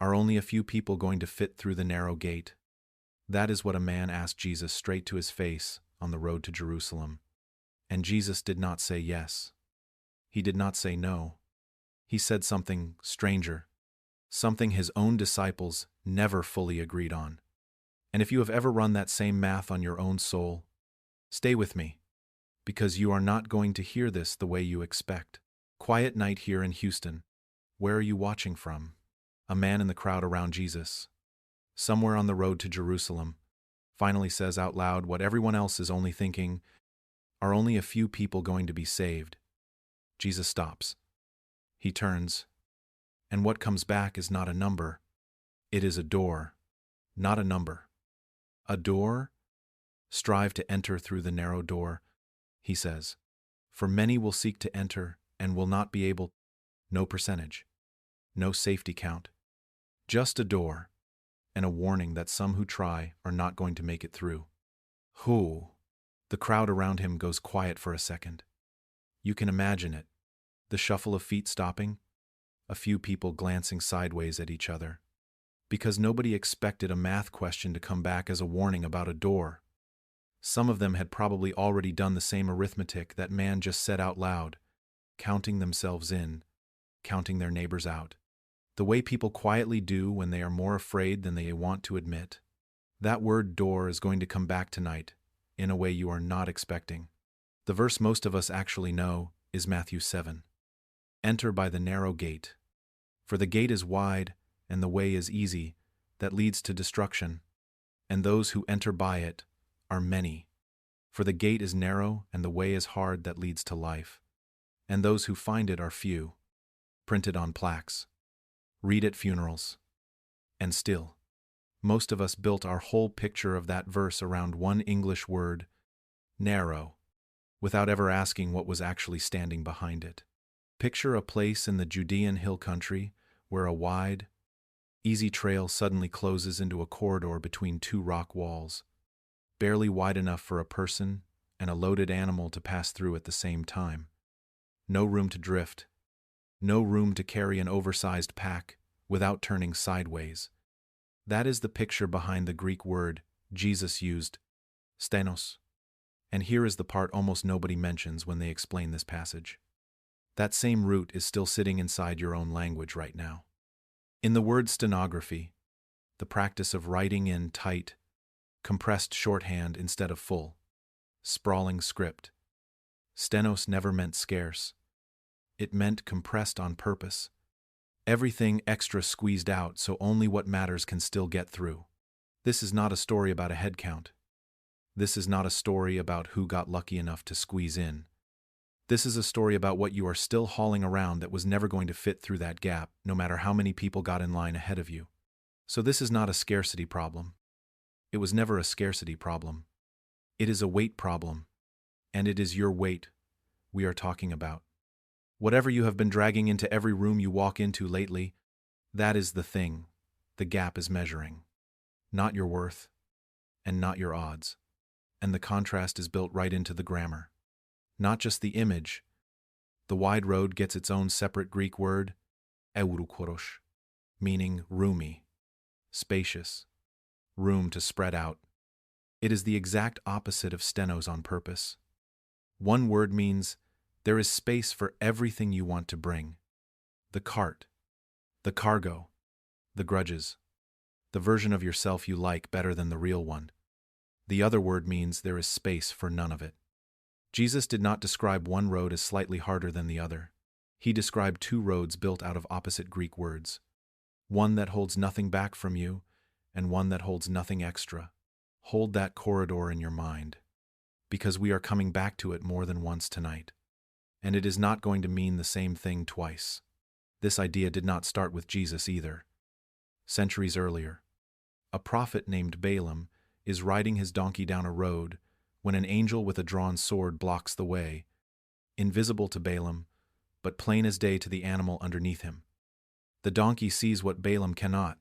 Are only a few people going to fit through the narrow gate? That is what a man asked Jesus straight to his face on the road to Jerusalem. And Jesus did not say yes. He did not say no. He said something stranger, something his own disciples never fully agreed on. And if you have ever run that same math on your own soul, stay with me, because you are not going to hear this the way you expect. Quiet night here in Houston. Where are you watching from? A man in the crowd around Jesus, somewhere on the road to Jerusalem, finally says out loud what everyone else is only thinking: are only a few people going to be saved? Jesus stops. He turns, and what comes back is not a number. It is a door, not a number. A door? Strive to enter through the narrow door, he says. For many will seek to enter and will not be able. No percentage. No safety count. Just a door, and a warning that some who try are not going to make it through. Who? The crowd around him goes quiet for a second. You can imagine it. The shuffle of feet stopping, a few people glancing sideways at each other. Because nobody expected a math question to come back as a warning about a door. Some of them had probably already done the same arithmetic that man just said out loud, counting themselves in, counting their neighbors out. The way people quietly do when they are more afraid than they want to admit. That word door is going to come back tonight, in a way you are not expecting. The verse most of us actually know is Matthew 7. Enter by the narrow gate. For the gate is wide, and the way is easy, that leads to destruction, and those who enter by it are many. For the gate is narrow, and the way is hard that leads to life, and those who find it are few. Printed on plaques. Read at funerals. And still, most of us built our whole picture of that verse around one English word, narrow, without ever asking what was actually standing behind it. Picture a place in the Judean hill country where a wide, easy trail suddenly closes into a corridor between two rock walls, barely wide enough for a person and a loaded animal to pass through at the same time. No room to drift. No room to carry an oversized pack without turning sideways. That is the picture behind the Greek word Jesus used, stenos. And here is the part almost nobody mentions when they explain this passage. That same root is still sitting inside your own language right now. In the word stenography, the practice of writing in tight, compressed shorthand instead of full, sprawling script, stenos never meant scarce. It meant compressed on purpose. Everything extra squeezed out so only what matters can still get through. This is not a story about a head count. This is not a story about who got lucky enough to squeeze in. This is a story about what you are still hauling around that was never going to fit through that gap, no matter how many people got in line ahead of you. So this is not a scarcity problem. It was never a scarcity problem. It is a weight problem. And it is your weight we are talking about. Whatever you have been dragging into every room you walk into lately, that is the thing the gap is measuring. Not your worth, and not your odds. And the contrast is built right into the grammar. Not just the image. The wide road gets its own separate Greek word, eurukoros, meaning roomy, spacious, room to spread out. It is the exact opposite of stenos on purpose. One word means there is space for everything you want to bring. The cart, the cargo, the grudges, the version of yourself you like better than the real one. The other word means there is space for none of it. Jesus did not describe one road as slightly harder than the other. He described two roads built out of opposite Greek words. One that holds nothing back from you, and one that holds nothing extra. Hold that corridor in your mind, because we are coming back to it more than once tonight. And it is not going to mean the same thing twice. This idea did not start with Jesus either. Centuries earlier, a prophet named Balaam is riding his donkey down a road when an angel with a drawn sword blocks the way, invisible to Balaam, but plain as day to the animal underneath him. The donkey sees what Balaam cannot,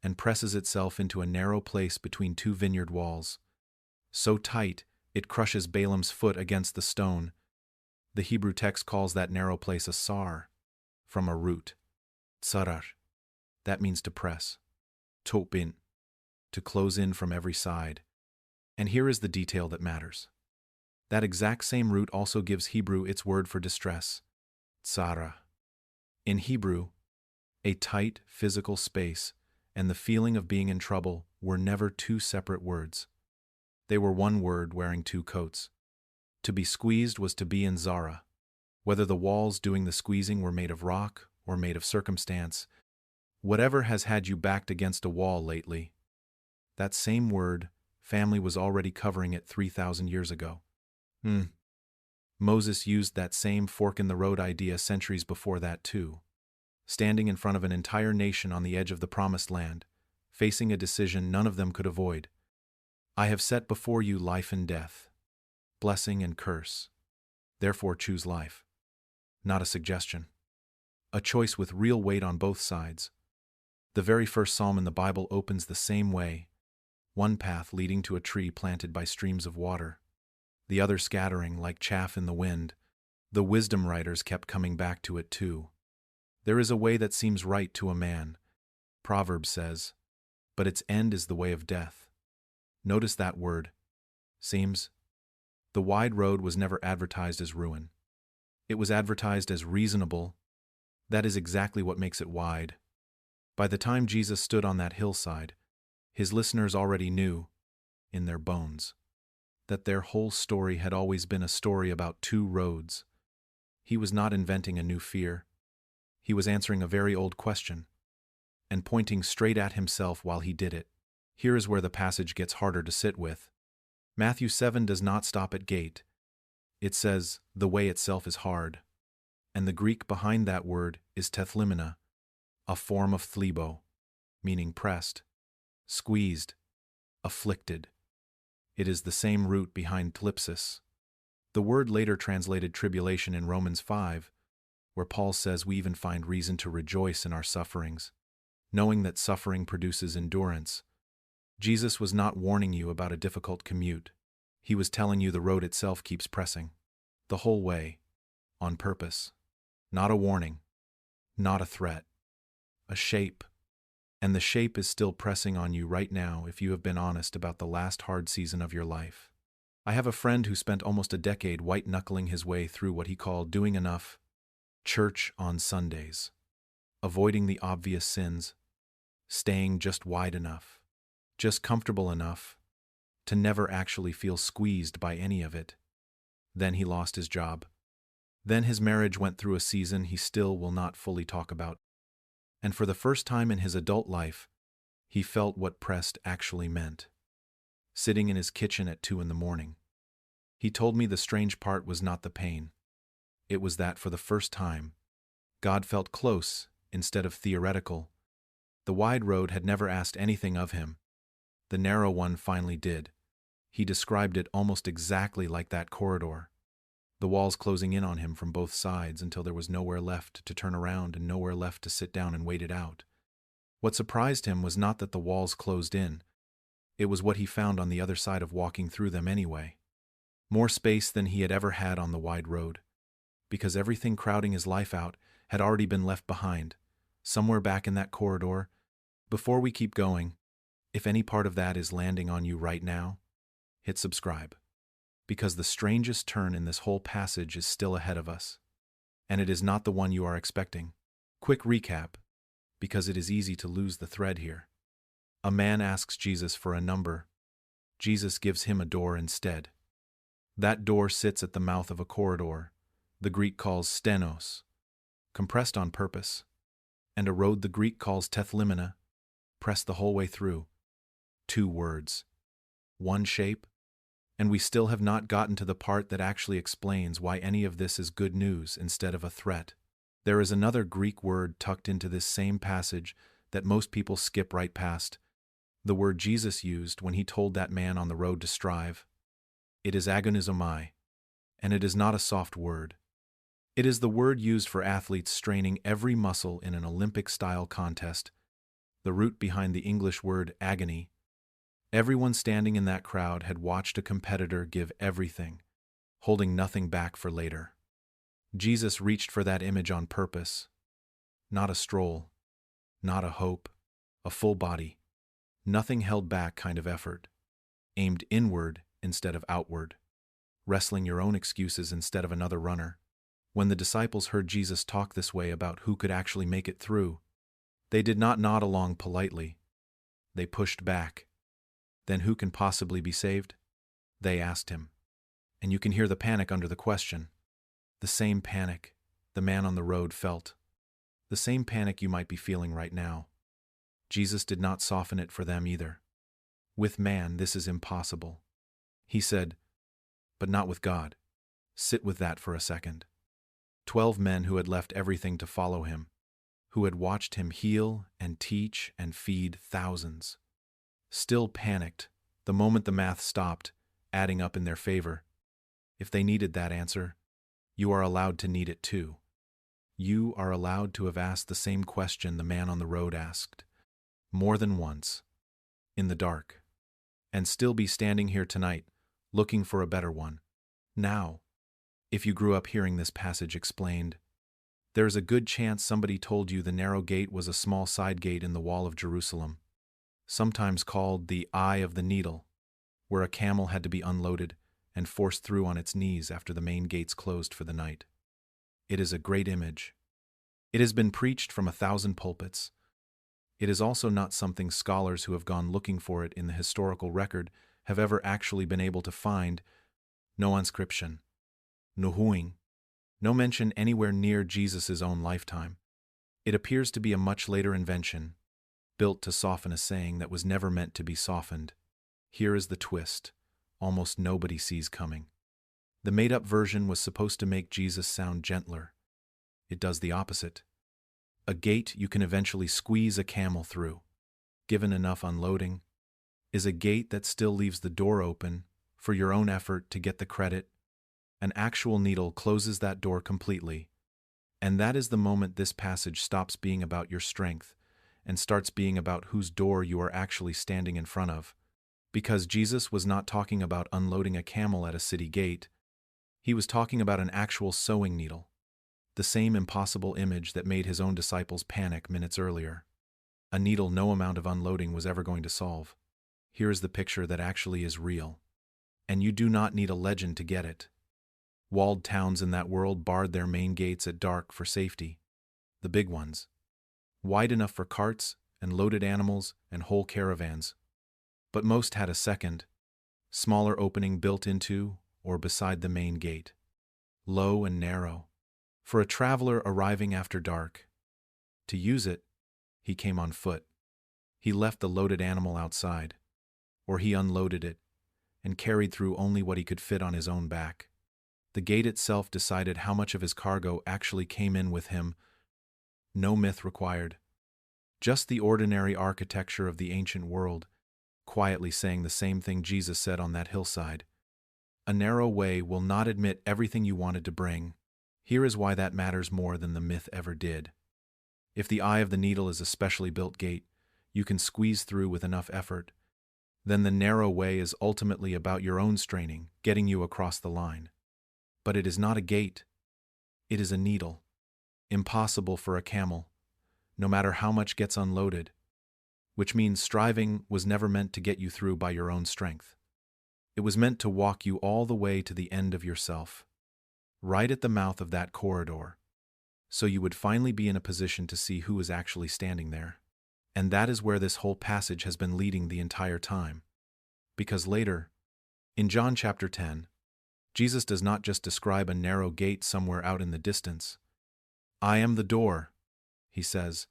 and presses itself into a narrow place between two vineyard walls. So tight, it crushes Balaam's foot against the stone. The Hebrew text calls that narrow place a sar, from a root, tsarar. That means to press. Top in. To close in from every side. And here is the detail that matters. That exact same root also gives Hebrew its word for distress, tsara. In Hebrew, a tight physical space and the feeling of being in trouble were never two separate words. They were one word wearing two coats. To be squeezed was to be in zara. Whether the walls doing the squeezing were made of rock or made of circumstance, whatever has had you backed against a wall lately, that same word, family, was already covering it 3,000 years ago. Moses used that same fork-in-the-road idea centuries before that too. Standing in front of an entire nation on the edge of the promised land, facing a decision none of them could avoid. I have set before you life and death, blessing and curse. Therefore choose life. Not a suggestion. A choice with real weight on both sides. The very first psalm in the Bible opens the same way. One path leading to a tree planted by streams of water, the other scattering like chaff in the wind. The wisdom writers kept coming back to it too. There is a way that seems right to a man, Proverbs says, but its end is the way of death. Notice that word, seems. The wide road was never advertised as ruin. It was advertised as reasonable. That is exactly what makes it wide. By the time Jesus stood on that hillside, his listeners already knew, in their bones, that their whole story had always been a story about two roads. He was not inventing a new fear. He was answering a very old question, and pointing straight at himself while he did it. Here is where the passage gets harder to sit with. Matthew 7 does not stop at gate. It says, the way itself is hard. And the Greek behind that word is tethlimina, a form of thlebo, meaning pressed, squeezed, afflicted. It is the same root behind thlipsis. The word later translated tribulation in Romans 5, where Paul says we even find reason to rejoice in our sufferings, knowing that suffering produces endurance. Jesus was not warning you about a difficult commute. He was telling you the road itself keeps pressing. The whole way. On purpose. Not a warning. Not a threat. A shape. And the shape is still pressing on you right now if you have been honest about the last hard season of your life. I have a friend who spent almost a decade white-knuckling his way through what he called doing enough church on Sundays, avoiding the obvious sins, staying just wide enough, just comfortable enough to never actually feel squeezed by any of it. Then he lost his job. Then his marriage went through a season he still will not fully talk about. And for the first time in his adult life, he felt what pressed actually meant. Sitting in his kitchen at 2 a.m. He told me the strange part was not the pain. It was that for the first time, God felt close instead of theoretical. The wide road had never asked anything of him. The narrow one finally did. He described it almost exactly like that corridor. The walls closing in on him from both sides until there was nowhere left to turn around and nowhere left to sit down and wait it out. What surprised him was not that the walls closed in. It was what he found on the other side of walking through them anyway. More space than he had ever had on the wide road. Because everything crowding his life out had already been left behind, somewhere back in that corridor. Before we keep going, if any part of that is landing on you right now, hit subscribe. Because the strangest turn in this whole passage is still ahead of us. And it is not the one you are expecting. Quick recap, because it is easy to lose the thread here. A man asks Jesus for a number. Jesus gives him a door instead. That door sits at the mouth of a corridor, the Greek calls stenos, compressed on purpose, and a road the Greek calls tethlimina, pressed the whole way through. 2 words. 1 shape. And we still have not gotten to the part that actually explains why any of this is good news instead of a threat. There is another Greek word tucked into this same passage that most people skip right past, the word Jesus used when he told that man on the road to strive. It is agonizomai, and it is not a soft word. It is the word used for athletes straining every muscle in an Olympic-style contest, the root behind the English word agony. Everyone standing in that crowd had watched a competitor give everything, holding nothing back for later. Jesus reached for that image on purpose. Not a stroll. not a hope, a full body, nothing held back kind of effort, aimed inward instead of outward, wrestling your own excuses instead of another runner. When the disciples heard Jesus talk this way about who could actually make it through, they did not nod along politely. They pushed back. Then who can possibly be saved? They asked him. And you can hear the panic under the question. The same panic the man on the road felt. The same panic you might be feeling right now. Jesus did not soften it for them either. With man, this is impossible. He said, but not with God. Sit with that for a second. 12 men who had left everything to follow him, who had watched him heal and teach and feed thousands, still panicked the moment the math stopped adding up in their favor. If they needed that answer, you are allowed to need it too. You are allowed to have asked the same question the man on the road asked, more than once, in the dark, and still be standing here tonight, looking for a better one. Now, if you grew up hearing this passage explained, there is a good chance somebody told you the narrow gate was a small side gate in the wall of Jerusalem, sometimes called the Eye of the Needle, where a camel had to be unloaded and forced through on its knees after the main gates closed for the night. It is a great image. It has been preached from 1,000 pulpits. It is also not something scholars who have gone looking for it in the historical record have ever actually been able to find. No inscription, no huing, no mention anywhere near Jesus' own lifetime. It appears to be a much later invention, built to soften a saying that was never meant to be softened. Here is the twist almost nobody sees coming. The made-up version was supposed to make Jesus sound gentler. It does the opposite. A gate you can eventually squeeze a camel through, given enough unloading, is a gate that still leaves the door open for your own effort to get the credit. An actual needle closes that door completely, and that is the moment this passage stops being about your strength and starts being about whose door you are actually standing in front of. Because Jesus was not talking about unloading a camel at a city gate. He was talking about an actual sewing needle, the same impossible image that made his own disciples panic minutes earlier. A needle no amount of unloading was ever going to solve. Here is the picture that actually is real. And you do not need a legend to get it. Walled towns in that world barred their main gates at dark for safety. The big ones, wide enough for carts and loaded animals and whole caravans. But most had a second, smaller opening built into or beside the main gate, low and narrow, for a traveler arriving after dark. To use it, he came on foot. He left the loaded animal outside, or he unloaded it and carried through only what he could fit on his own back. The gate itself decided how much of his cargo actually came in with him. No myth required. Just the ordinary architecture of the ancient world, quietly saying the same thing Jesus said on that hillside. A narrow way will not admit everything you wanted to bring. Here is why that matters more than the myth ever did. If the Eye of the Needle is a specially built gate you can squeeze through with enough effort, then the narrow way is ultimately about your own straining, getting you across the line. But it is not a gate. It is a needle. Impossible for a camel, no matter how much gets unloaded. Which means striving was never meant to get you through by your own strength. It was meant to walk you all the way to the end of yourself, right at the mouth of that corridor, so you would finally be in a position to see who is actually standing there. And that is where this whole passage has been leading the entire time. Because later, in John chapter 10, Jesus does not just describe a narrow gate somewhere out in the distance. I am the door, he says.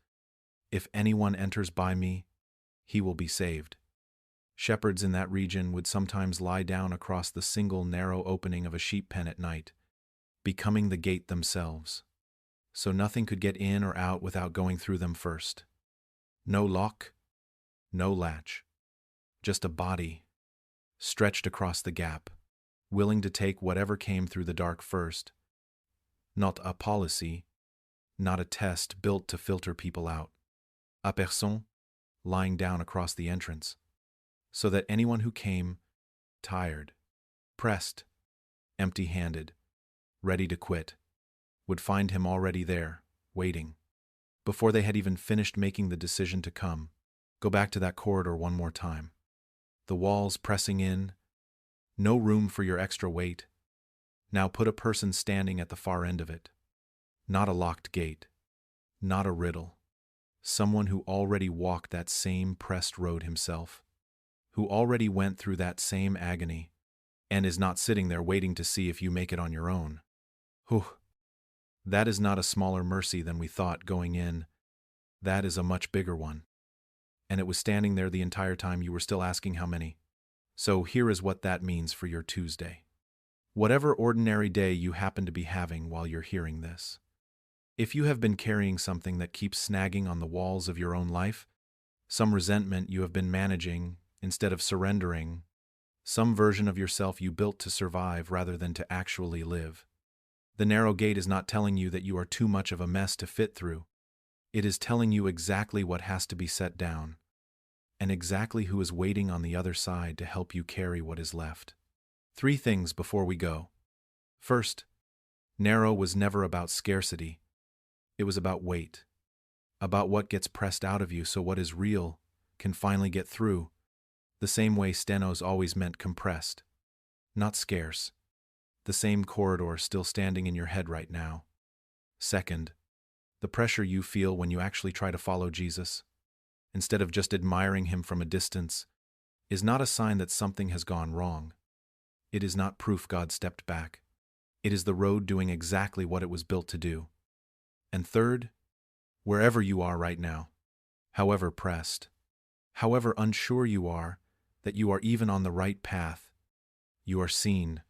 If anyone enters by me, he will be saved. Shepherds in that region would sometimes lie down across the single narrow opening of a sheep pen at night, becoming the gate themselves, so nothing could get in or out without going through them first. No lock, no latch, just a body, stretched across the gap, willing to take whatever came through the dark first. Not a policy, not a test built to filter people out. A personne, lying down across the entrance, so that anyone who came, tired, pressed, empty-handed, ready to quit, would find him already there, waiting. before they had even finished making the decision to come. Go back to that corridor one more time. The walls pressing in, no room for your extra weight. Now put a person standing at the far end of it. Not a locked gate. Not a riddle. Someone who already walked that same pressed road himself. Who already went through that same agony, and is not sitting there waiting to see if you make it on your own. Whew. That is not a smaller mercy than we thought going in. That is a much bigger one. And it was standing there the entire time you were still asking how many. So here is what that means for your Tuesday. Whatever ordinary day you happen to be having while you're hearing this. If you have been carrying something that keeps snagging on the walls of your own life, some resentment you have been managing instead of surrendering, some version of yourself you built to survive rather than to actually live. The narrow gate is not telling you that you are too much of a mess to fit through. It is telling you exactly what has to be set down, and exactly who is waiting on the other side to help you carry what is left. 3 things before we go. First, narrow was never about scarcity. It was about weight. About what gets pressed out of you so what is real can finally get through. The same way stenos always meant compressed, not scarce. The same corridor still standing in your head right now. Second, the pressure you feel when you actually try to follow Jesus, instead of just admiring him from a distance, is not a sign that something has gone wrong. It is not proof God stepped back. It is the road doing exactly what it was built to do. And third, wherever you are right now, however pressed, however unsure you are that you are even on the right path, you are seen,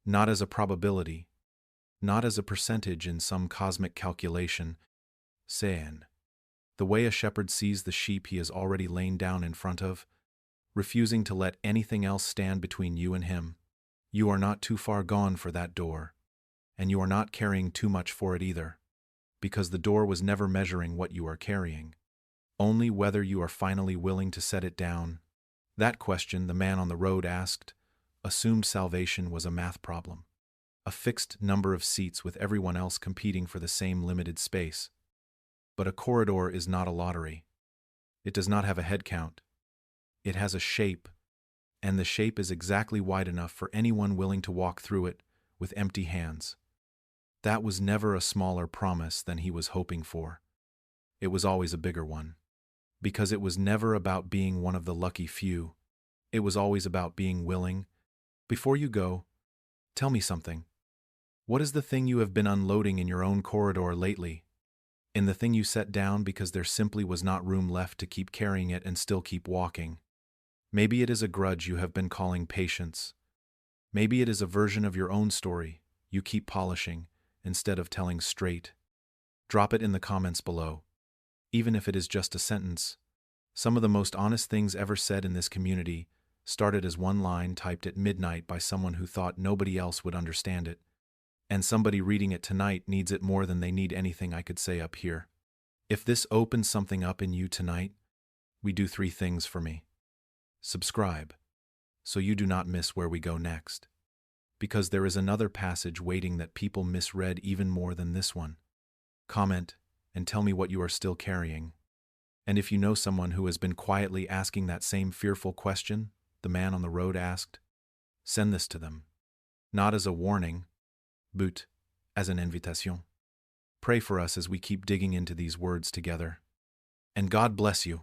not as a probability, not as a percentage in some cosmic calculation, seen. The way a shepherd sees the sheep he has already lain down in front of, refusing to let anything else stand between you and him. You are not too far gone for that door, and you are not carrying too much for it either, because the door was never measuring what you are carrying, only whether you are finally willing to set it down. That question the man on the road asked assumed salvation was a math problem, a fixed number of seats with everyone else competing for the same limited space. But a corridor is not a lottery. It does not have a head count. It has a shape, and the shape is exactly wide enough for anyone willing to walk through it with empty hands. That was never a smaller promise than he was hoping for. It was always a bigger one, because it was never about being one of the lucky few. It was always about being willing. Before you go, tell me something. What is the thing you have been unloading in your own corridor lately? In the thing you set down because there simply was not room left to keep carrying it and still keep walking? Maybe it is a grudge you have been calling patience. Maybe it is a version of your own story you keep polishing instead of telling straight. Drop it in the comments below. Even if it is just a sentence. Some of the most honest things ever said in this community started as one line typed at midnight by someone who thought nobody else would understand it. And somebody reading it tonight needs it more than they need anything I could say up here. If this opens something up in you tonight, we do 3 things for me. Subscribe, so you do not miss where we go next. Because there is another passage waiting that people misread even more than this one. Comment, and tell me what you are still carrying. And if you know someone who has been quietly asking that same fearful question the man on the road asked, send this to them. Not as a warning, but as an invitation. Pray for us as we keep digging into these words together. And God bless you.